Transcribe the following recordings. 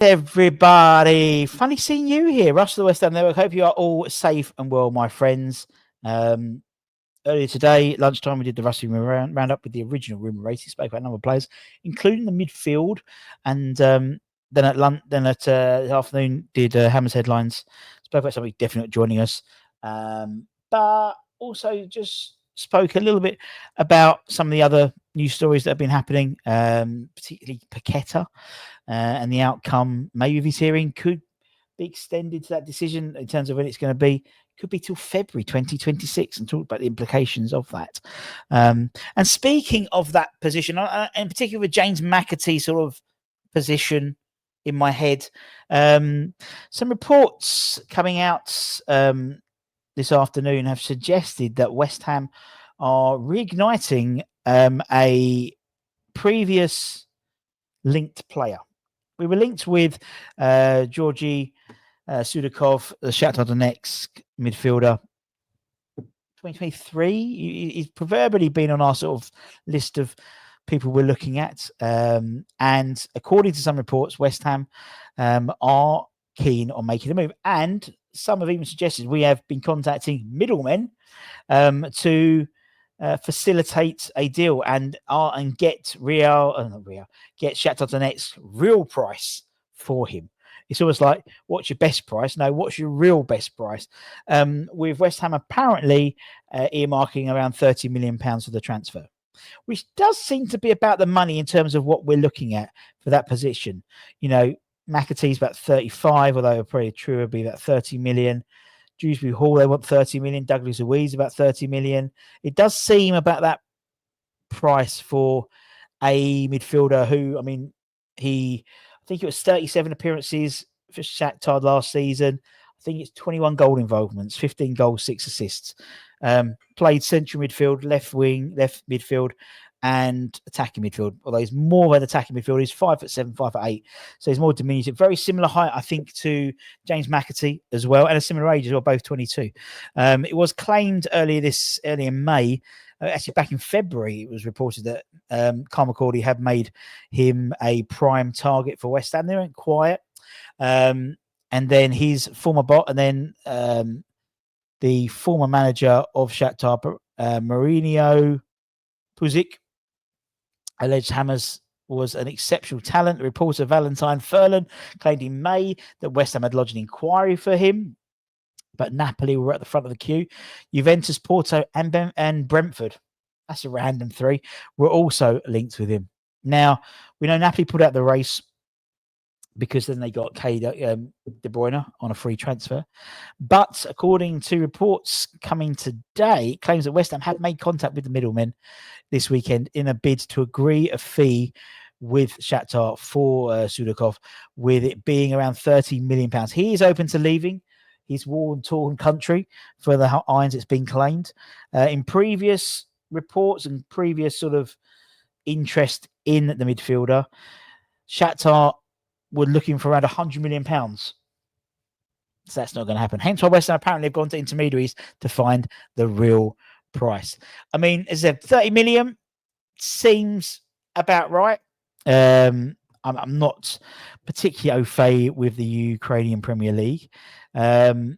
Everybody, funny seeing you here, Russell, the West Ham Network. Hope you are all safe and well, my friends. Earlier today, lunchtime, we did the Rusty roundup with the original rumour rating. Spoke about a number of players, including the midfield, and then at the afternoon did Hammer's headlines. Spoke about somebody definitely not joining us, but also just spoke a little bit about some of the other news stories that have been happening, particularly Paqueta. And the outcome, maybe of his hearing, could be extended to that decision in terms of when it's going to be. Could be till February 2026, and talk about the implications of that. And speaking of that position, in particular with James McAtee's sort of position in my head, some reports coming out this afternoon have suggested that West Ham are reigniting a previous linked player. We were linked with 𝙍𝙀𝙋𝙊𝙍𝙏, Sudakov, the Shakhtar Donetsk midfielder. 2023, he's proverbially been on our sort of list of people we're looking at. And according to some reports, West Ham are keen on making a move. And some have even suggested we have been contacting middlemen to facilitate a deal and get Shakhtar Donetsk's real price for him. It's almost like, what's your best price? No, what's your real best price? With West Ham apparently earmarking around £30 million for the transfer, which does seem to be about the money in terms of what we're looking at for that position. You know, McAtee's about 35, although probably true would be about 30 million. Dewsbury Hall, they want 30 million. Douglas Luiz, about 30 million. It does seem about that price for a midfielder who, I mean, I think it was 37 appearances for Shakhtar last season. I think it's 21 goal involvements, 15 goals, 6 assists. Played central midfield, left wing, left midfield, and attacking midfield. Although he's more of an attacking midfield, he's 5'7", 5'8", so he's more diminutive. Very similar height, I think, to James McAtee as well, and a similar age as well, both 22. It was claimed early in May. Actually, back in February, it was reported that Kyle McCauley had made him a prime target for West Ham. They went quiet, and then his former the former manager of Shakhtar, Mourinho Puzic, alleged Hammers was an exceptional talent. The reporter Valentine Furlan claimed in May that West Ham had lodged an inquiry for him, but Napoli were at the front of the queue. Juventus, Porto, and Brentford, that's a random three, were also linked with him. Now, we know Napoli pulled out the race because then they got De Bruyne on a free transfer. But according to reports coming today, it claims that West Ham had made contact with the middlemen this weekend in a bid to agree a fee with Shakhtar for Sudakov, with it being around £30 million. He is open to leaving his war-torn country for the Irons, it's been claimed. In previous reports and previous sort of interest in the midfielder, Shakhtar were looking for around £100 million. So that's not going to happen. Hence why West Ham apparently have gone to intermediaries to find the real price. I mean, as I said, 30 million seems about right. I'm not particularly au fait with the Ukrainian Premier League. But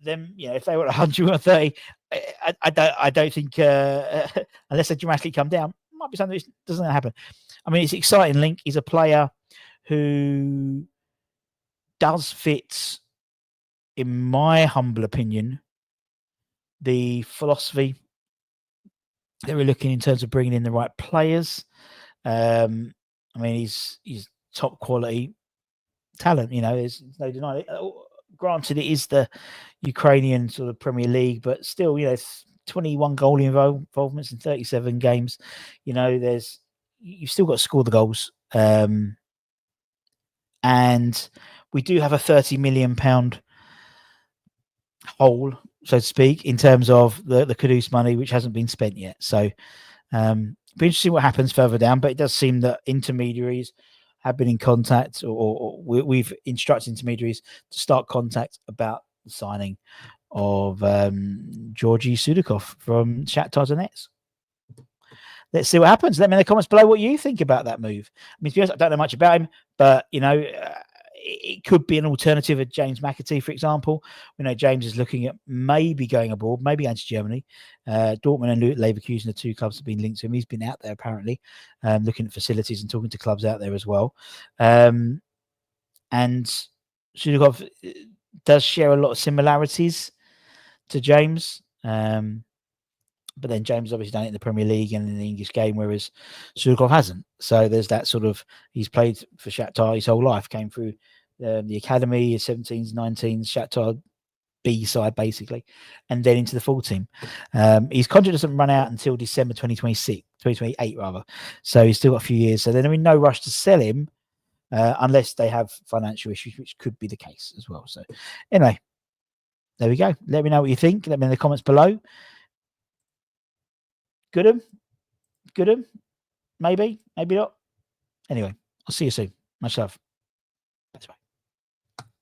then, you know, if they were 130, I don't think, unless they dramatically come down, might be something that doesn't happen. I mean, it's an exciting link. He's a player who does fit, in my humble opinion, the philosophy that we're looking in terms of bringing in the right players. I mean, he's top quality talent. You know, there's no denying it. Granted, it is the Ukrainian sort of Premier League, but still, you know, 21 goal involvements in 37 games. You know, you've still got to score the goals. And we do have a £30 million hole, so to speak, in terms of the Kudus money, which hasn't been spent yet. So be interesting what happens further down, but it does seem that intermediaries have been in contact, or we've instructed intermediaries to start contact about the signing of 𝙍𝙀𝙋𝙊𝙍𝙏 from Shakhtar Donetsk. let's see what happens. Let me know in the comments below what you think about that move. I mean, to be honest, I don't know much about him, but it could be an alternative of James McAtee, for example. We know James is looking at maybe going abroad, maybe going to Germany. Dortmund and Leverkusen, the two clubs have been linked to him. He's been out there apparently, looking at facilities and talking to clubs out there as well. And Sudakov does share a lot of similarities to James. But then James obviously done it in the Premier League and in the English game, whereas Sudakov hasn't. So there's that sort of, he's played for Shakhtar his whole life, came through the academy, his 17s, 19s, Shakhtar B side basically, and then into the full team. His contract doesn't run out until December 2028 rather. So he's still got a few years. So there's no rush to sell him unless they have financial issues, which could be the case as well. So anyway, there we go. Let me know what you think. Let me know in the comments below. Good, maybe not. Anyway, I'll see you soon. Much love. Bye.